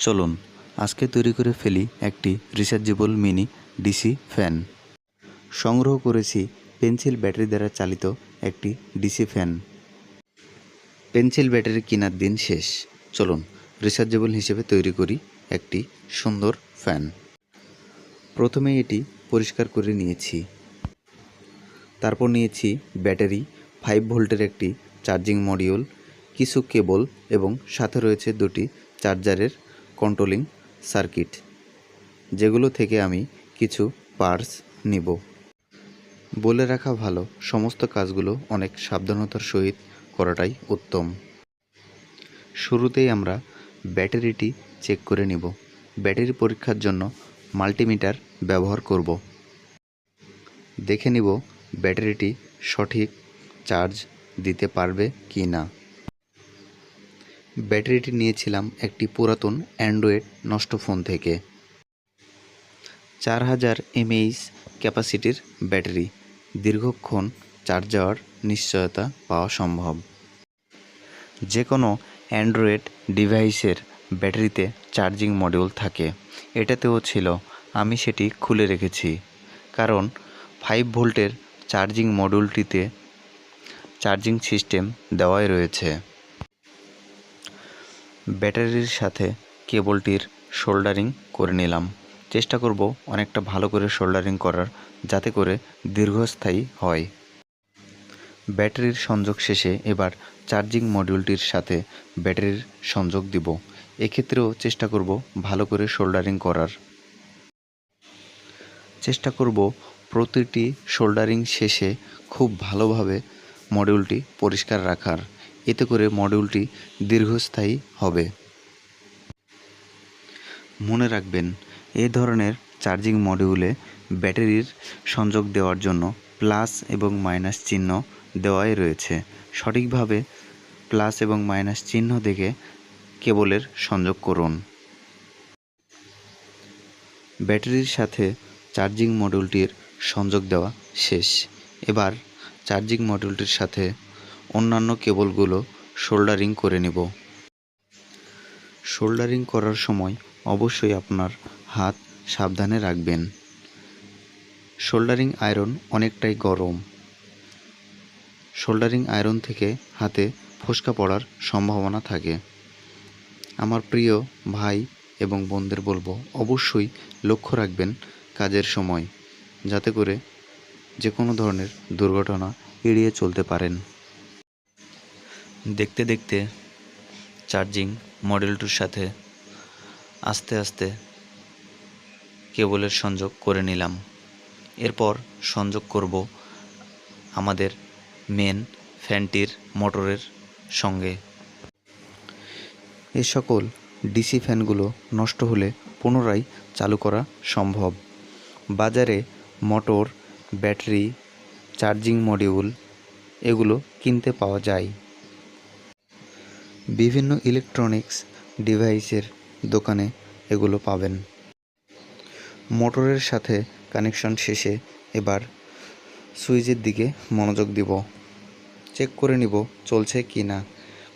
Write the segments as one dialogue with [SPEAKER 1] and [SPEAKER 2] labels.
[SPEAKER 1] চলুন আজকে তৈরি করে ফেলি একটি রিচার্জেবল মিনি ডিসি ফ্যান। সংগ্রহ করেছি পেন্সিল ব্যাটারি দ্বারা চালিত একটি ডিসি ফ্যান। পেন্সিল ব্যাটারি কেনার দিন শেষ। চলুন রিচার্জেবল হিসেবে তৈরি করি একটি সুন্দর ফ্যান। প্রথমে এটি পরিষ্কার করে নিয়েছি। তারপর নিয়েছি ব্যাটারি, 5 ভোল্টের একটি চার্জিং মডিউল, কিছু কেবল এবং সাথে রয়েছে দুটি চার্জারের কন্ট্রোলিং সার্কিট, যেগুলো থেকে আমি কিছু পার্টস নিব। বলে রাখা ভালো, সমস্ত কাজগুলো অনেক সাবধানতার সহিত করাটাই উত্তম। শুরুতেই আমরা ব্যাটারিটি চেক করে নিব। ব্যাটারি পরীক্ষার জন্য মাল্টিমিটার ব্যবহার করব। দেখে নিব ব্যাটারিটি সঠিক চার্জ দিতে পারবে কি না। ব্যাটারিটি নিয়েছিলাম একটি পুরাতন অ্যান্ড্রয়েড নষ্ট ফোন থেকে। 4000 mAh ক্যাপাসিটির ব্যাটারি, দীর্ঘক্ষণ চার্জ যাওয়ার নিশ্চয়তা পাওয়া সম্ভব। যে কোনো অ্যান্ড্রয়েড ডিভাইসের ব্যাটারিতে চার্জিং মডিউল থাকে, এটাতেও ছিল। আমি সেটি খুলে রেখেছি, কারণ 5 ভোল্টের চার্জিং মডিউলটিতে চার্জিং সিস্টেম দেওয়াই রয়েছে। ব্যাটারির সাথে কেবলটির সোল্ডারিং করে নিলাম। চেষ্টা করব অনেকটা ভালো করে সোল্ডারিং করার, যাতে করে দীর্ঘস্থায়ী হয়। ব্যাটারির সংযোগ শেষে এবার চার্জিং মডিউলটির সাথে ব্যাটারির সংযোগ দিব। এক্ষেত্রেও চেষ্টা করব ভালো করে সোল্ডারিং করার। চেষ্টা করব প্রতিটি সোল্ডারিং শেষে খুব ভালোভাবে মডিউলটি পরিষ্কার রাখার, এতে করে মডিউলটি দীর্ঘস্থায়ী হবে। মনে রাখবেন, এই ধরনের চার্জিং মডিউলে ব্যাটারির সংযোগ দেওয়ার জন্য প্লাস এবং মাইনাস চিহ্ন দেওয়াই রয়েছে। সঠিকভাবে প্লাস এবং মাইনাস চিহ্ন দেখে কেবলের সংযোগ করুন। ব্যাটারির সাথে চার্জিং মডিউলটির সংযোগ দেওয়া শেষ। এবার চার্জিং মডিউলটির সাথে অন্যান্য কেবলগুলো সোল্ডারিং করে নেব। সোল্ডারিং করার সময় অবশ্যই আপনার হাত সাবধানে রাখবেন। সোল্ডারিং আয়রন অনেকটাই গরম। সোল্ডারিং আয়রন থেকে হাতে ফোস্কা পড়ার সম্ভাবনা থাকে। আমার প্রিয় ভাই এবং বোনদের বলবো, অবশ্যই লক্ষ্য রাখবেন কাজের সময়, যাতে করে যে কোনো ধরনের দুর্ঘটনা এড়িয়ে চলতে পারেন। দেখতে দেখতে চার্জিং মডিউলটির সাথে আস্তে আস্তে কেবলের সংযোগ করে নিলাম। এরপর সংযোগ করব আমাদের মেন ফ্যানটির মোটরের সঙ্গে। এই সকল ডিসি ফ্যানগুলো নষ্ট হলে পুনরায় চালু করা সম্ভব। বাজারে মোটর, ব্যাটারি, চার্জিং মডিউল এগুলো কিনতে পাওয়া যায়। বিভিন্ন ইলেকট্রনিক্স ডিভাইসের দোকানে এগুলো পাবেন। মোটরের সাথে কানেকশন শেষে এবার সুইচের দিকে মনোযোগ দিব। চেক করে নিব চলছে কি না।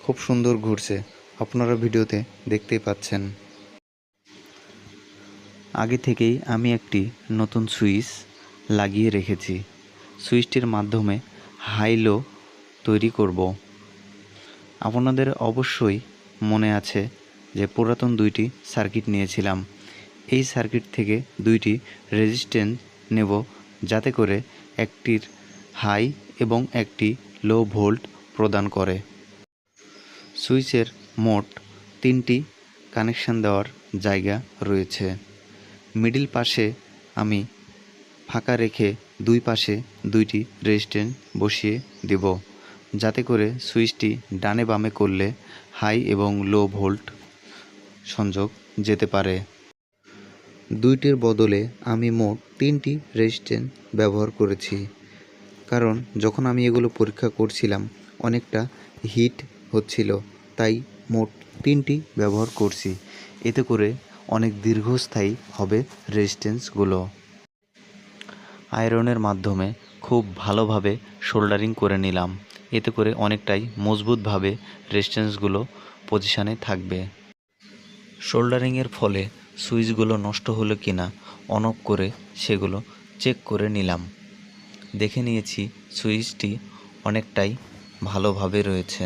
[SPEAKER 1] খুব সুন্দর ঘুরছে, আপনারা ভিডিওতে দেখতেই পাচ্ছেন। আগে থেকেই আমি একটি নতুন সুইচ লাগিয়ে রেখেছি। সুইচটির মাধ্যমে হাই লো তৈরি করব। আপনাদের অবশ্যই মনে আছে যে পুরাতন দুইটি সার্কিট নিয়েছিলাম। এই সার্কিট থেকে দুইটি রেজিস্ট্যান্স নেব, যাতে করে একটির হাই এবং একটি লো ভোল্ট প্রদান করে। সুইচের মোট 3টি কানেকশন দেওয়ার জায়গা রয়েছে। মিডিল পাশে আমি ফাঁকা রেখে দুই পাশে দুইটি রেজিস্ট্যান্স বসিয়ে দেব, যাতে করে সুইচটি ডানে বামে করলে হাই এবং লো ভোল্ট সংযোগ যেতে পারে। দুইটির বদলে আমি মোট 3টি রেজিস্ট্যান্স ব্যবহার করেছি, কারণ যখন আমি এগুলো পরীক্ষা করছিলাম অনেকটা হিট হচ্ছিল, তাই মোট 3টি ব্যবহার করছি। এতে করে অনেক দীর্ঘস্থায়ী হবে রেজিস্ট্যান্সগুলো। আয়রনের মাধ্যমে খুব ভালোভাবে সোল্ডারিং করে নিলাম, এতে করে অনেকটাই মজবুতভাবে রেজিস্ট্যান্সগুলো পজিশানে থাকবে। সোল্ডারিংয়ের ফলে সুইচগুলো নষ্ট হলো কিনা অন অফ করে সেগুলো চেক করে নিলাম। দেখে নিয়েছি সুইচটি অনেকটাই ভালোভাবে রয়েছে।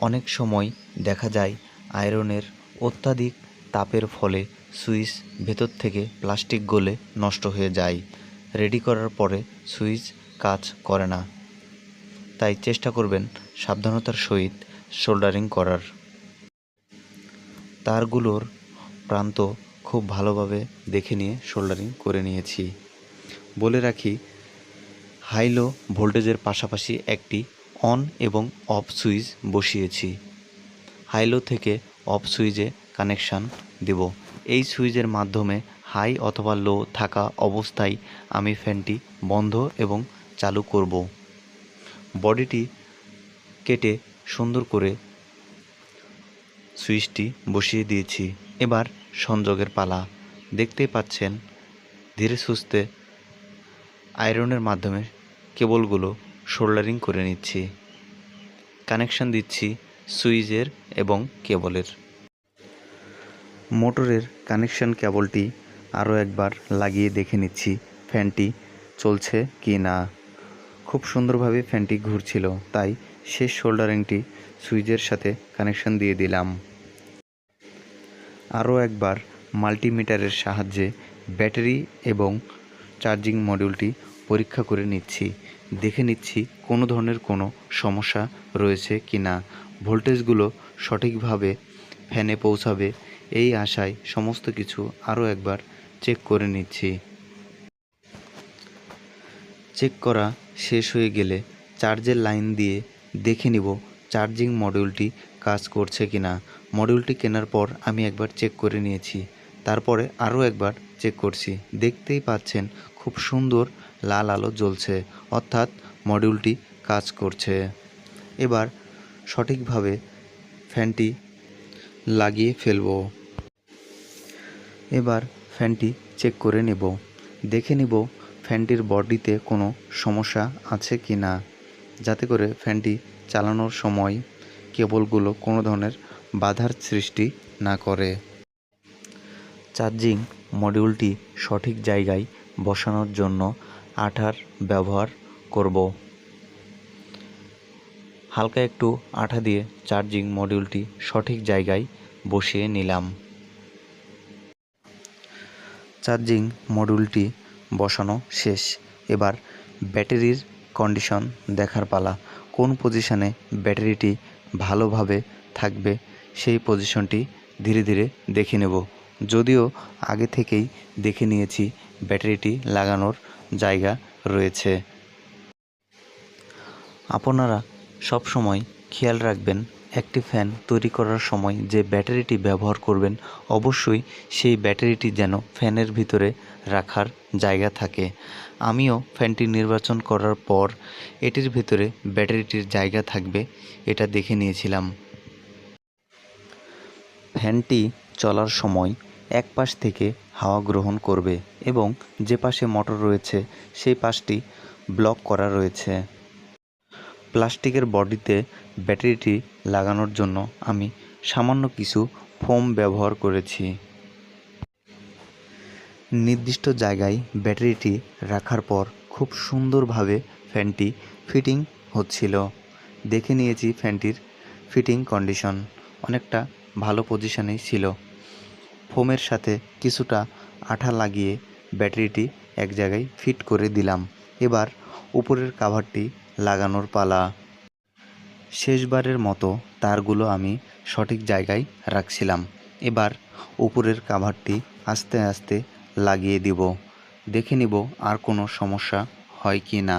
[SPEAKER 1] অনেক সময় দেখা যায় আয়রনের অত্যাধিক তাপের ফলে সুইচ ভেতর থেকে প্লাস্টিক গলে নষ্ট হয়ে যায়। রেডি করার পরে সুইচ কাজ করে না, তাই চেষ্টা করবেন সাবধানতার সহিত সোল্ডারিং করার। তারগুলোর প্রান্ত খুব ভালোভাবে দেখে নিয়ে সোল্ডারিং করে নিয়েছি। বলে রাখি, হাই লো ভোল্টেজের পাশাপাশি একটি অন এবং অফ সুইচ বসিয়েছি। হাই লো থেকে অফ সুইচে কানেকশান দেব। এই সুইচের মাধ্যমে হাই অথবা লো থাকা অবস্থায় আমি ফ্যানটি বন্ধ এবং চালু করব। বডিটি কেটে সুন্দর করে সুইচটি বসিয়ে দিয়েছি। এবার সংযোগের পালা। দেখতেই পাচ্ছেন ধীরে সুস্থে আয়রনের মাধ্যমে কেবলগুলো সোল্ডারিং করে নিচ্ছি। কানেকশন দিচ্ছি সুইচের এবং কেবলের। মোটরের কানেকশন কেবলটি আরও একবার লাগিয়ে দেখে নিচ্ছি ফ্যানটি চলছে কি না। খুব সুন্দরভাবে ফ্যানটি ঘুরছিল, তাই শেষ সোল্ডারিংটি সুইচের সাথে কানেকশন দিয়ে দিলাম। আরও একবার মাল্টিমিটারের সাহায্যে ব্যাটারি এবং চার্জিং মডিউলটি পরীক্ষা করে নিচ্ছি। দেখে নিচ্ছি কোনো ধরনের কোনো সমস্যা রয়েছে কি না। ভোল্টেজগুলো সঠিকভাবে ফ্যানে পৌঁছাবে এই আশায় সমস্ত কিছু আরও একবার চেক করে নিচ্ছি। চেক করা শেষ হয়ে গেলে চার্জের লাইন দিয়ে দেখে নিব চার্জিং মডিউলটি কাজ করছে কি না। মডিউলটি কেনার পর আমি একবার চেক করে নিয়েছি, তারপরে আরও একবার চেক করছি। দেখতেই পাচ্ছেন খুব সুন্দর লাল আলো জ্বলছে, অর্থাৎ মডিউলটি কাজ করছে। এবার সঠিকভাবে ফ্যানটি লাগিয়ে ফেলব। এবার ফ্যানটি চেক করে নেব। দেখে নিব ফ্যানটির বডিতে কোনো সমস্যা আছে কি না, যাতে করে ফ্যানটি চালানোর সময় কেবলগুলো কোনো ধরনের বাধার সৃষ্টি না করে। চার্জিং মডিউলটি সঠিক জায়গায় বসানোর জন্য আঠার ব্যবহার করব। হালকা একটু আঠা দিয়ে চার্জিং মডিউলটি সঠিক জায়গায় বসিয়ে নিলাম। চার্জিং মডিউলটি বসানো শেষ। এবার ব্যাটারির কন্ডিশন দেখার পালা। কোন পজিশনে ব্যাটারিটি ভালোভাবে থাকবে সেই পজিশনটি ধীরে ধীরে দেখে নেব। যদিও আগে থেকেই দেখে নিয়েছি ব্যাটারিটি লাগানোর জায়গা রয়েছে। আপনারা সব সময় খেয়াল রাখবেন একটি ফ্যান তৈরি করার সময় যে ব্যাটারিটি ব্যবহার করবেন অবশ্যই সেই ব্যাটারিটি যেন ফ্যানের ভিতরে রাখার জায়গা থাকে। আমিও ফ্যানটি নির্বাচন করার পর এটির ভিতরে ব্যাটারিটির জায়গা থাকবে এটা দেখে নিয়েছিলাম। ফ্যানটি চলার সময় এক পাশ থেকে হাওয়া গ্রহণ করবে এবং যে পাশে মোটর রয়েছে সেই পাশটি ব্লক করা রয়েছে। প্লাস্টিকের বডিতে ব্যাটারিটি লাগানোর জন্য আমি সামান্য কিছু ফোম ব্যবহার করেছি। নির্দিষ্ট জায়গায় ব্যাটারিটি রাখার পর খুব সুন্দরভাবে ফ্যানটি ফিটিং হচ্ছিল। দেখে নিয়েছি ফ্যানটির ফিটিং কন্ডিশন অনেকটা ভালো পজিশনেই ছিল। ফোমের সাথে কিছুটা আঠা লাগিয়ে ব্যাটারিটি এক জায়গায় ফিট করে দিলাম। এবার উপরের কাভারটি লাগানোর পালা। শেষবারের মতো তারগুলো আমি সঠিক জায়গায় রাখছিলাম। এবার উপরের কাভারটি আস্তে আস্তে লাগিয়ে দিব। দেখে নিব আর কোনো সমস্যা হয় কি না।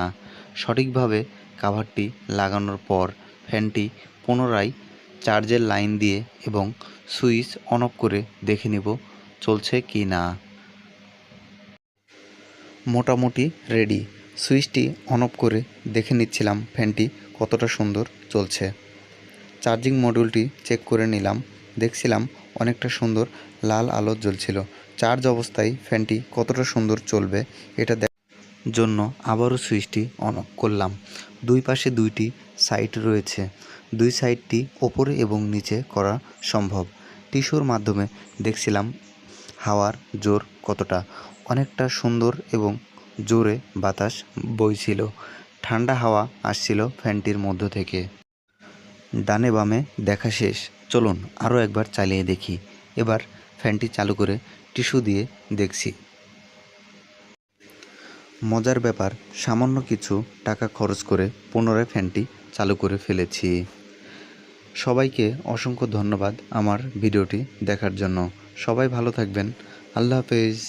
[SPEAKER 1] সঠিকভাবে কাভারটি লাগানোর পর ফ্যানটি পুনরায় চার্জের লাইন দিয়ে এবং সুইচ অন অফ করে দেখে নিব চলছে কি না। মোটামুটি রেডি। সুইচটি অন অফ করে দেখে নিচ্ছিলাম ফ্যানটি কতটা সুন্দর চলছে। চার্জিং মডিউলটি চেক করে নিলাম, দেখছিলাম অনেকটা সুন্দর লাল আলো জ্বলছিল। চার্জ অবস্থায় ফ্যানটি কতটা সুন্দর চলবে এটা দেখার জন্য আবারও সুইচটি অন অফ করলাম। দুই পাশে দুইটি সাইড রয়েছে, দুই সাইডটি ওপরে এবং নিচে করা সম্ভব। টিস্যুর মাধ্যমে দেখছিলাম হাওয়ার জোর কতটা। অনেকটা সুন্দর এবং জোরে বাতাস বইছিল। ঠান্ডা হাওয়া আসছিল ফ্যানটির মধ্য থেকে। ডানে বামে দেখা শেষ, চলুন আরও একবার চালিয়ে দেখি। এবার ফ্যানটি চালু করে টিস্যু দিয়ে দেখছি। মজার ব্যাপার, সামান্য কিছু টাকা খরচ করে পুনরায় ফ্যানটি চালু করে ফেলেছি। সবাইকে অসংখ্য ধন্যবাদ আমার ভিডিওটি দেখার জন্য। সবাই ভালো থাকবেন। আল্লাহ হাফেজ।